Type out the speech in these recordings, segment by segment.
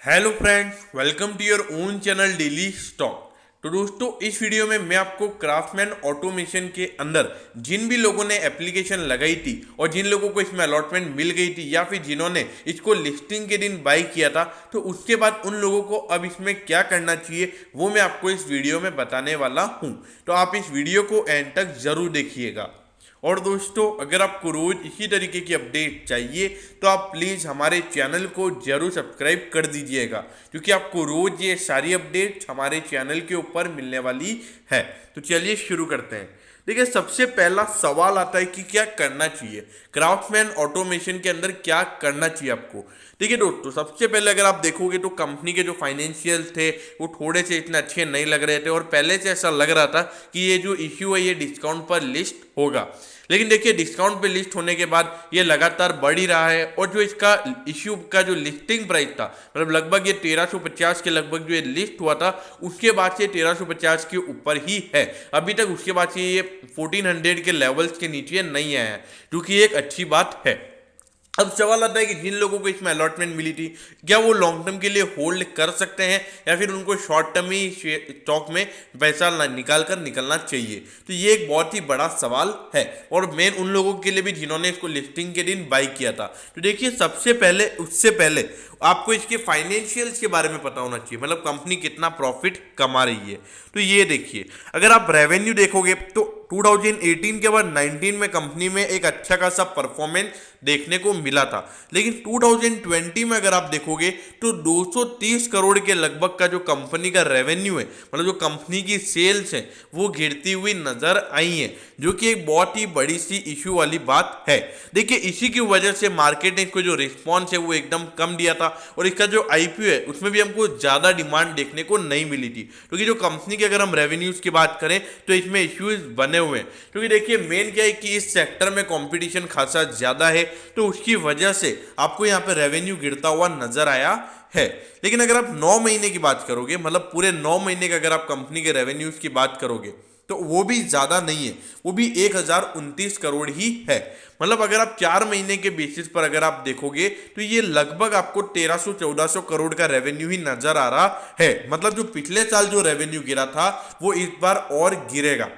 Hello friends, welcome to your own channel daily stock. तो दोस्तों, इस वीडियो में मैं आपको क्राफ्टमैन ऑटोमेशन के अंदर जिन भी लोगों ने एप्लीकेशन लगाई थी और जिन लोगों को इसमें अलॉटमेंट मिल गई थी या फिर जिन्होंने इसको लिस्टिंग के दिन बाई किया था, तो उसके बाद उन लोगों को अब इसमें क्या करना चाहिए वो मैं आपको इस वीडियो में बताने वाला हूँ। तो आप इस वीडियो को एंड तक जरूर देखिएगा। और दोस्तों, अगर आपको रोज इसी तरीके की अपडेट चाहिए तो आप प्लीज़ हमारे चैनल को जरूर सब्सक्राइब कर दीजिएगा, क्योंकि आपको रोज ये सारी अपडेट हमारे चैनल के ऊपर मिलने वाली है। तो चलिए शुरू करते हैं। देखिए, सबसे पहला सवाल आता है कि क्या करना चाहिए क्राफ्टमैन ऑटोमेशन के अंदर, क्या करना चाहिए आपको। देखिए दोस्तों, सबसे पहले अगर आप देखोगे तो कंपनी के जो फाइनेंशियल थे वो थोड़े से इतने अच्छे नहीं लग रहे थे और पहले से ऐसा लग रहा था कि ये जो इश्यू है ये डिस्काउंट पर लिस्ट होगा। लेकिन देखिए, डिस्काउंट पे लिस्ट होने के बाद ये लगातार बढ़ ही रहा है और जो इसका इश्यू का जो लिस्टिंग प्राइस था, मतलब लगभग ये 1350 के लगभग जो ये लिस्ट हुआ था, उसके बाद से 1350 के ऊपर ही है। अभी तक उसके बाद से ये 1400 के लेवल्स के नीचे नहीं आया है, जो कि एक अच्छी बात है। अब सवाल आता है कि जिन लोगों को इसमें अलॉटमेंट मिली थी, क्या वो लॉन्ग टर्म के लिए होल्ड कर सकते हैं या फिर उनको शॉर्ट टर्म ही स्टॉक में पैसा निकाल कर निकलना चाहिए। तो ये एक बहुत ही बड़ा सवाल है और मेन उन लोगों के लिए भी जिन्होंने इसको लिस्टिंग के दिन बाई किया था। तो देखिए, सबसे पहले उससे पहले आपको इसके फाइनेंशियल्स के बारे में पता होना चाहिए, मतलब कंपनी कितना प्रॉफिट कमा रही है। तो ये देखिए, अगर आप रेवेन्यू देखोगे तो 2018 के बाद 19 में कंपनी में एक अच्छा खासा परफॉर्मेंस देखने को मिला था, लेकिन 2020 में अगर आप देखोगे तो 230 करोड़ के लगभग का जो कंपनी का रेवेन्यू है, मतलब जो कंपनी की सेल्स है, वो गिरती हुई नजर आई है, जो कि एक बहुत ही बड़ी सी इश्यू वाली बात है। देखिए, इसी की वजह से मार्केट ने इसको जो रिस्पॉन्स है वो एकदम कम दिया था और इसका जो आईपीओ है उसमें भी हमको ज्यादा डिमांड देखने को नहीं मिली थी, क्योंकि जो कंपनी की अगर हम रेवेन्यूज की बात करें तो इसमें इश्यूज बने हुए हैं। क्योंकि देखिए, मेन क्या है कि इस सेक्टर में कंपटीशन खासा ज्यादा है, तो उसकी वजह से आपको यहाँ पे रेवेन्यू गिरता हुआ नजर आया है। लेकिन अगर आप 9 महीने की बात करोगे, मतलब पूरे 9 महीने का अगर आप कंपनी के रेवेन्यूज की बात करोगे तो वो भी ज्यादा नहीं है, वो भी 1029 करोड़ ही है। मतलब अगर आप 4 महीने के बेसिस पर अगर आप देखोगे तो ये लगभग आपको 1300-1400 करोड़ का रेवेन्यू ही नजर आ रहा है। मतलब जो पिछले साल जो रेवेन्यू गिरा था वो इस बार और गिरेगा।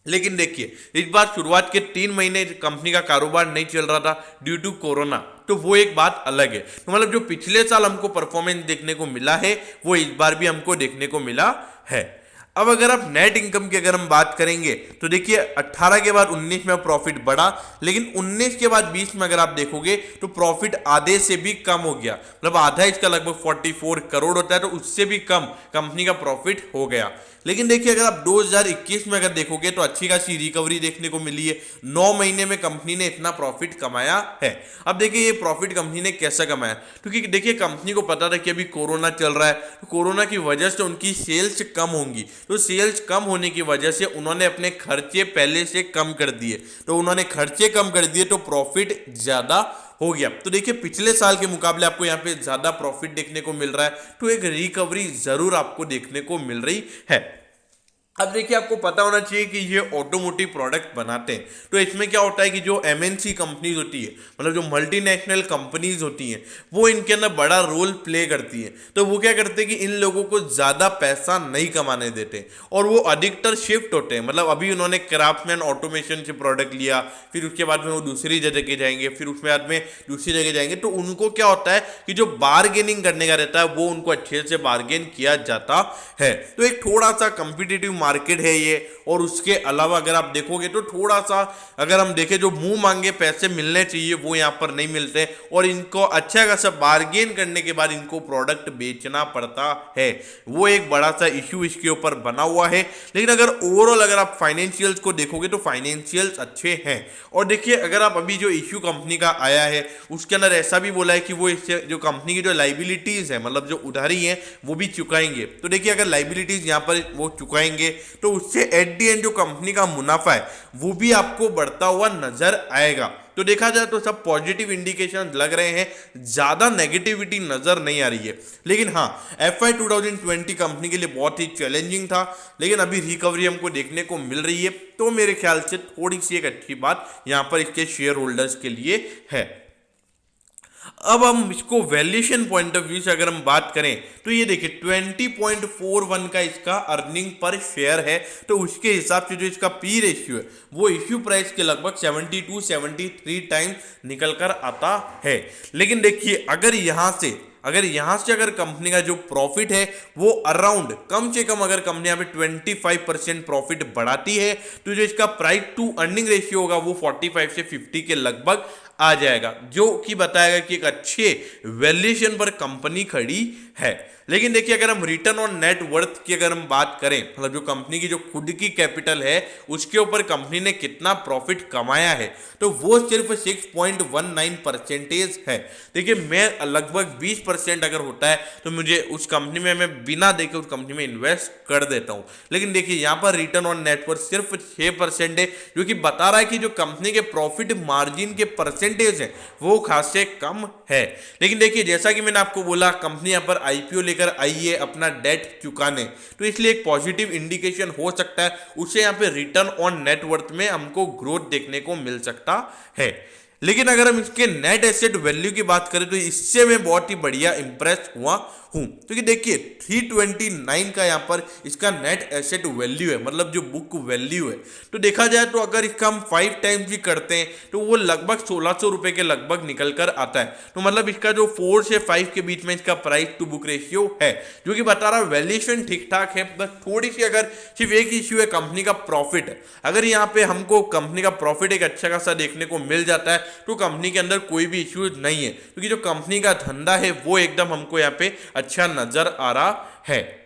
लेकिन देखिए, इस बार शुरुआत के 3 महीने कंपनी का कारोबार नहीं चल रहा था ड्यू टू कोरोना, तो वो एक बात अलग है। तो मतलब जो पिछले साल हमको परफॉर्मेंस देखने को मिला है वो इस बार भी हमको देखने को मिला है। अब अगर आप नेट इनकम की अगर हम बात करेंगे तो देखिए, 18 के बाद 19 में प्रॉफिट बढ़ा, लेकिन 19 के बाद 20 में अगर आप देखोगे तो प्रॉफिट आधे से भी कम हो गया। मतलब आधा इसका लगभग 44 करोड़ होता है, तो उससे भी कम कंपनी का प्रॉफिट हो गया। लेकिन देखिए, अगर आप 2021 में अगर देखोगे तो अच्छी खासी रिकवरी देखने को मिली है। 9 महीने में कंपनी ने इतना प्रॉफिट कमाया है। अब देखिए, ये प्रॉफिट कंपनी ने कैसे कमाया, क्योंकि देखिए कंपनी को पता था कि अभी कोरोना चल रहा है, तो कोरोना की वजह से उनकी सेल्स कम होंगी, तो सेल्स कम होने की वजह से उन्होंने अपने खर्चे पहले से कम कर दिए। तो उन्होंने खर्चे कम कर दिए तो प्रॉफिट ज्यादा हो गया। तो देखिए, पिछले साल के मुकाबले आपको यहाँ पे ज्यादा प्रॉफिट देखने को मिल रहा है, तो एक रिकवरी जरूर आपको देखने को मिल रही है। अब देखिए, आपको पता होना चाहिए कि ये ऑटोमोटिव प्रोडक्ट बनाते हैं, तो इसमें क्या होता है कि जो एमएनसी कंपनीज होती है, मतलब जो मल्टीनेशनल कंपनीज होती हैं, वो इनके अंदर बड़ा रोल प्ले करती हैं। तो वो क्या करते हैं कि इन लोगों को ज़्यादा पैसा नहीं कमाने देते और वो अधिकतर शिफ्ट होते हैं। मतलब अभी उन्होंने क्राफ्टमैन ऑटोमेशन से प्रोडक्ट लिया, फिर उसके बाद में वो दूसरी जगह के जाएंगे, फिर उसके बाद में दूसरी जगह जाएंगे, तो उनको क्या होता है कि जो बार्गेनिंग करने का रहता है वो उनको अच्छे से बार्गेन किया जाता है। तो एक थोड़ा सा कॉम्पिटिटिव मार्केट है ये। और उसके अलावा अगर आप देखोगे तो थोड़ा सा अगर हम देखें, जो मुंह मांगे पैसे मिलने चाहिए वो यहाँ पर नहीं मिलते और इनको अच्छा खासा बार्गेन करने के बाद इनको प्रोडक्ट बेचना पड़ता है। वो एक बड़ा सा इश्यू इसके ऊपर बना हुआ है। लेकिन अगर ओवरऑल अगर आप फाइनेंशियल्स को देखोगे तो फाइनेंशियल्स अच्छे हैं। और देखिए, अगर आप अभी जो इश्यू कंपनी का आया है उसके अंदर ऐसा भी बोला है कि वो इससे जो कंपनी की जो लाइबिलिटीज है, मतलब जो उधारी है, वो भी चुकाएंगे। तो देखिए, अगर लाइबिलिटीज यहाँ पर वो चुकाएंगे तो उससे एट दी एंड जो कंपनी का मुनाफा है वो भी आपको बढ़ता हुआ नजर आएगा। तो देखा जाए तो सब पॉजिटिव इंडिकेशन लग रहे हैं, ज्यादा नेगेटिविटी नजर नहीं आ रही है। लेकिन हाँ, FY 2020 कंपनी के लिए बहुत ही चैलेंजिंग था, लेकिन अभी रिकवरी हमको देखने को मिल रही है, तो मेरे ख्याल से थोड़ी सी एक अच्छी बात यहां पर इसके शेयर होल्डर्स के लिए है। अब हम इसको वैल्यूएशन पॉइंट ऑफ व्यू से अगर हम बात करें तो ये देखिए 20.41 का इसका अर्निंग पर शेयर है। तो उसके हिसाब से जो इसका पी रेशियो है वो इश्यू प्राइस के लगभग 72-73 टाइम्स निकल कर आता है। लेकिन देखिए अगर कंपनी का जो प्रॉफिट है वो अराउंड कम से कम अगर कंपनी यहाँ पे 25% प्रॉफिट बढ़ाती है तो जो इसका प्राइस टू अर्निंग रेशियो होगा वो 45 से 50 के लगभग आ जाएगा, जो कि बताएगा कि एक अच्छे वैल्यूएशन पर कंपनी खड़ी है। लेकिन देखिए अगर हम रिटर्न ऑन नेट वर्थ की अगर हम बात करें, मतलब जो कंपनी की जो खुद की कैपिटल है उसके ऊपर कंपनी ने कितना प्रॉफिट कमाया है, तो वो सिर्फ 6.19% है। देखिए मैं लगभग 20% अगर होता है तो मुझे उस कंपनी में मैं बिना देखे उस कंपनी में इन्वेस्ट कर देता हूं। लेकिन देखिए यहाँ पर रिटर्न ऑन नेट वर्थ सिर्फ 6% है, जो कि बता रहा है कि जो कंपनी के प्रॉफिट मार्जिन के परसेंटेज है वो खासे कम है। लेकिन देखिए जैसा कि मैंने आपको बोला, कंपनी यहाँ पर आईपीओ लेकर आई है अपना डेट चुकाने, तो इसलिए एक पॉजिटिव इंडिकेशन हो सकता है, उससे यहाँ पे रिटर्न ऑन नेटवर्थ में हमको ग्रोथ देखने को मिल सकता है। लेकिन अगर हम इसके नेट एसेट वैल्यू की बात करें तो इससे मैं बहुत ही बढ़िया इंप्रेस हुआ हूं, क्योंकि देखिए 329 का यहाँ पर इसका नेट एसेट वैल्यू है, मतलब जो बुक वैल्यू है। तो देखा जाए तो अगर इसका हम 5 टाइम्स भी करते हैं तो वो लगभग 1600 रुपए के लगभग निकल कर आता है। तो मतलब इसका जो 4 से 5 के बीच में इसका प्राइस टू बुक रेशियो है, जो कि बता रहा है वैल्यूएशन ठीक ठाक है। बस थोड़ी सी अगर सिर्फ एक इश्यू है कंपनी का प्रॉफिट है, अगर यहाँ पे हमको कंपनी का प्रॉफिट एक अच्छा खासा देखने को मिल जाता है तो कंपनी के अंदर कोई भी इश्यू नहीं है, क्योंकि जो कंपनी का धंधा है वो एकदम हमको यहाँ पे अच्छा नजर आ रहा है।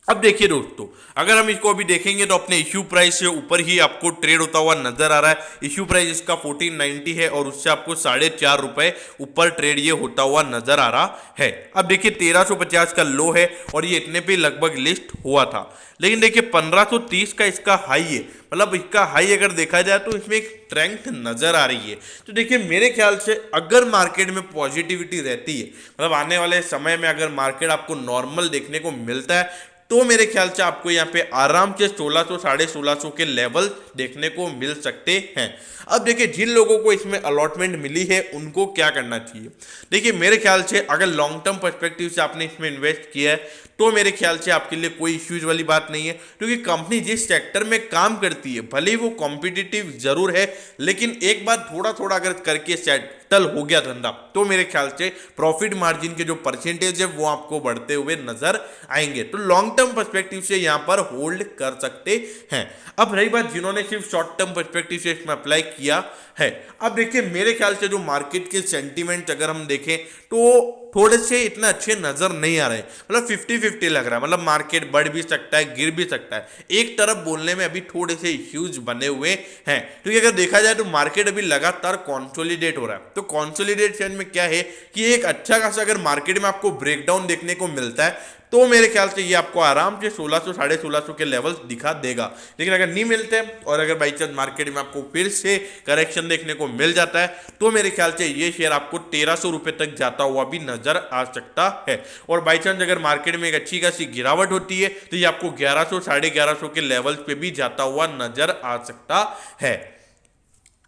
अब देखिए दोस्तों, अगर हम इसको अभी देखेंगे तो अपने इश्यू प्राइस से ऊपर ही आपको ट्रेड होता हुआ नजर आ रहा है। इश्यू प्राइस इसका 1490 है और उससे आपको 4.5 रुपए ऊपर ट्रेड ये होता हुआ नजर आ रहा है। अब देखिए 1350 का लो है और ये इतने पे लगभग लिस्ट हुआ था। लेकिन देखिए 1530 का इसका हाई है, मतलब इसका हाई अगर देखा जाए तो इसमें एक स्ट्रेंथ नजर आ रही है। तो देखिए मेरे ख्याल से अगर मार्केट में पॉजिटिविटी रहती है, मतलब आने वाले समय में अगर मार्केट आपको नॉर्मल देखने को मिलता है, तो मेरे ख्याल से आपको यहाँ पे आराम से 1600 1650 के लेवल देखने को मिल सकते हैं। अब देखिए जिन लोगों को इसमें अलॉटमेंट मिली है उनको क्या करना चाहिए। देखिए मेरे ख्याल से अगर लॉन्ग टर्म पर्सपेक्टिव से आपने इसमें इन्वेस्ट किया है तो मेरे ख्याल से आपके लिए कोई इश्यूज वाली बात नहीं है, क्योंकि कंपनी जिस सेक्टर में काम करती है भले ही वो कॉम्पिटिटिव जरूर है, लेकिन एक बार थोड़ा थोड़ा अगर करके सेटल हो गया धंधा तो मेरे ख्याल से प्रॉफिट मार्जिन के जो परसेंटेज है वो आपको बढ़ते हुए नजर आएंगे। तो लॉन्ग टर्म पर्सपेक्टिव से यहाँ पर होल्ड कर सकते हैं। अब रही बात जिन्होंने सिर्फ शॉर्ट टर्म पर्सपेक्टिव से इसमें अप्लाई किया है, अब देखिए मेरे ख्याल से जो मार्केट के सेंटीमेंट अगर हम देखें तो थोड़े से इतना अच्छे नजर नहीं आ रहे, मतलब 50-50 लग रहा है, मतलब मार्केट बढ़ भी सकता है गिर भी सकता है। एक तरफ बोलने में अभी थोड़े से इश्यूज बने हुए हैं, क्योंकि अगर देखा जाए तो मार्केट अभी लगातार कॉन्सोलिडेट हो रहा है। तो कॉन्सोलिडेशन में क्या है कि एक अच्छा खासा अगर मार्केट में आपको ब्रेकडाउन देखने को मिलता है तो मेरे ख्याल से ये आपको आराम से 1600 1650 के लेवल्स दिखा देगा। लेकिन अगर नहीं मिलते और अगर बाई चांस मार्केट में आपको फिर से करेक्शन देखने को मिल जाता है तो मेरे ख्याल से ये शेयर आपको 1300 रुपए तक जाता हुआ भी नजर आ सकता है। और बाई चांस अगर मार्केट में एक अच्छी खासी गिरावट होती है तो ये आपको 1100 1150 के लेवल्स पे भी जाता हुआ नजर आ सकता है।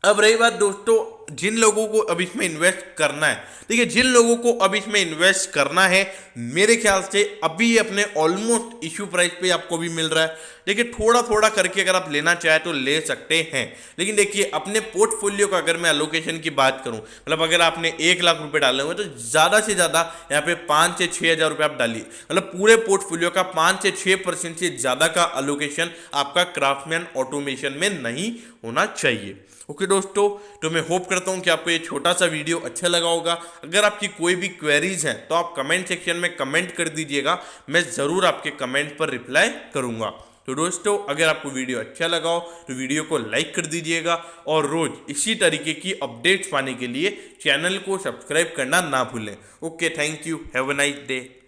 अब रही बात दोस्तों जिन लोगों को अब इसमें इन्वेस्ट करना है, देखिए जिन लोगों को अब इसमें इन्वेस्ट करना है मेरे ख्याल से अभी ये अपने ऑलमोस्ट इश्यू प्राइस पे आपको भी मिल रहा है। देखिए थोड़ा थोड़ा करके अगर आप लेना चाहे तो ले सकते हैं। लेकिन देखिए अपने पोर्टफोलियो का अगर मैं एलोकेशन की बात करूं, मतलब अगर आपने 1 लाख रुपए डाले हुए तो ज़्यादा से ज़्यादा यहाँ पे 5 से 6 हज़ार रुपये आप डालिए, मतलब पूरे पोर्टफोलियो का 5 से 6% से ज़्यादा का एलोकेशन आपका क्राफ्टमैन ऑटोमेशन में नहीं होना चाहिए। ओके दोस्तों, तो मैं होप करता हूं कि आपको ये छोटा सा वीडियो अच्छा लगा होगा। अगर आपकी कोई भी क्वेरीज हैं तो आप कमेंट सेक्शन में कमेंट कर दीजिएगा, मैं ज़रूर आपके कमेंट पर रिप्लाई करूंगा। तो दोस्तों अगर आपको वीडियो अच्छा लगा हो तो वीडियो को लाइक कर दीजिएगा और रोज़ इसी तरीके की अपडेट्स पाने के लिए चैनल को सब्सक्राइब करना ना भूलें। Okay, thank you, have a nice day.